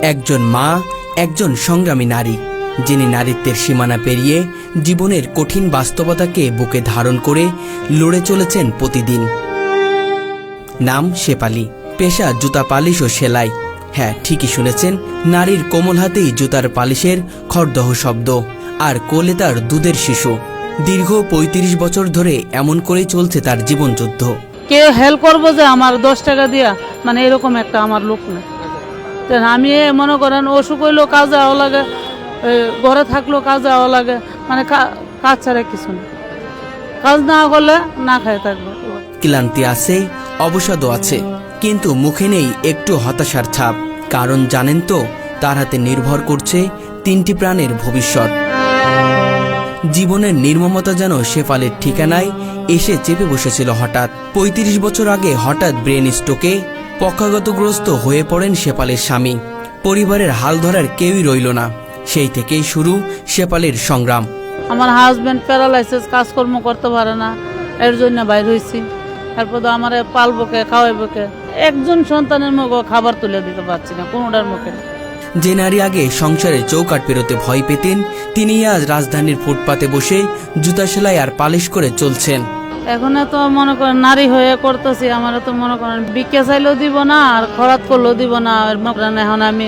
একজন মা, একজন সংগ্রামী নারী, যিনি নারীত্বের সীমানা পেরিয়ে জীবনের কঠিন বাস্তবতাকে বুকে ধারণ করে লড়ে চলেছেন প্রতিদিন। নাম শেফালী, পেশা জুতা পালিশ ও সেলাই। হ্যাঁ, ঠিকই শুনেছেন, নারীর কোমল হাতেই জুতার পালিশের খড়দহ শব্দ, আর কোলে তার দুধের শিশু। দীর্ঘ ৩৫ বছর ধরে এমন করেই চলছে তার জীবনযুদ্ধ। কেউ হেল্প করবো যে আমার 10 টাকা দিয়া, মানে এরকম একটা আমার লোক না। আমি মনে করেন অসুখ হইলেও কাজ যাওয়া লাগে, ঘরে থাকলেও কাজ যাওয়া লাগে, মানে কাজ ছাড়া কিছু না। কাজ না করলে না খায় থাকবে। ক্লান্তি আছে, অবসাদও আছে, কিন্তু মুখে নেই একটু হতাশার ছাপ। কারণ জানেন তো, তার হাতে নির্ভর করছে 3টি প্রাণের ভবিষ্যৎ। জীবনের নির্মমতা যেন শেফালীর ঠিকানায় এসে চেপে বসেছিল হঠাৎ। ৩৫ বছর আগে হঠাৎ ব্রেন স্ট্রোকে পক্ষাঘাতগ্রস্ত হয়ে পড়েন শেফালীর স্বামী। পরিবারের হাল ধরার কেউই রইল না। সেই থেকেই শুরু শেফালীর সংগ্রাম। আমার হাজবেন্ড প্যারালাইসিস, কাজকর্ম করতে পারে না, এর জন্য বাইর হয়েছি। তারপর তো আমার পালবো কে, খাওয়াইবো কে, একজন সন্তানের মুখে খাবার তুলে দিতে পারছি না কোনোটার মুখে। যে নারী আগে সংসারের চৌকাঠ পেরোতে ভয় পেতেন, তিনি আজ রাজধানীর ফুটপাতে বসে জুতা সেলাই আর পালিশ করে চলছেন। এখন তো মনে করেন নারী হয়ে করতেছি, আমার তো মনে করেন ভিক্ষা চাইলেও দিব না, আর খরাত করলেও দিব না। এখন আমি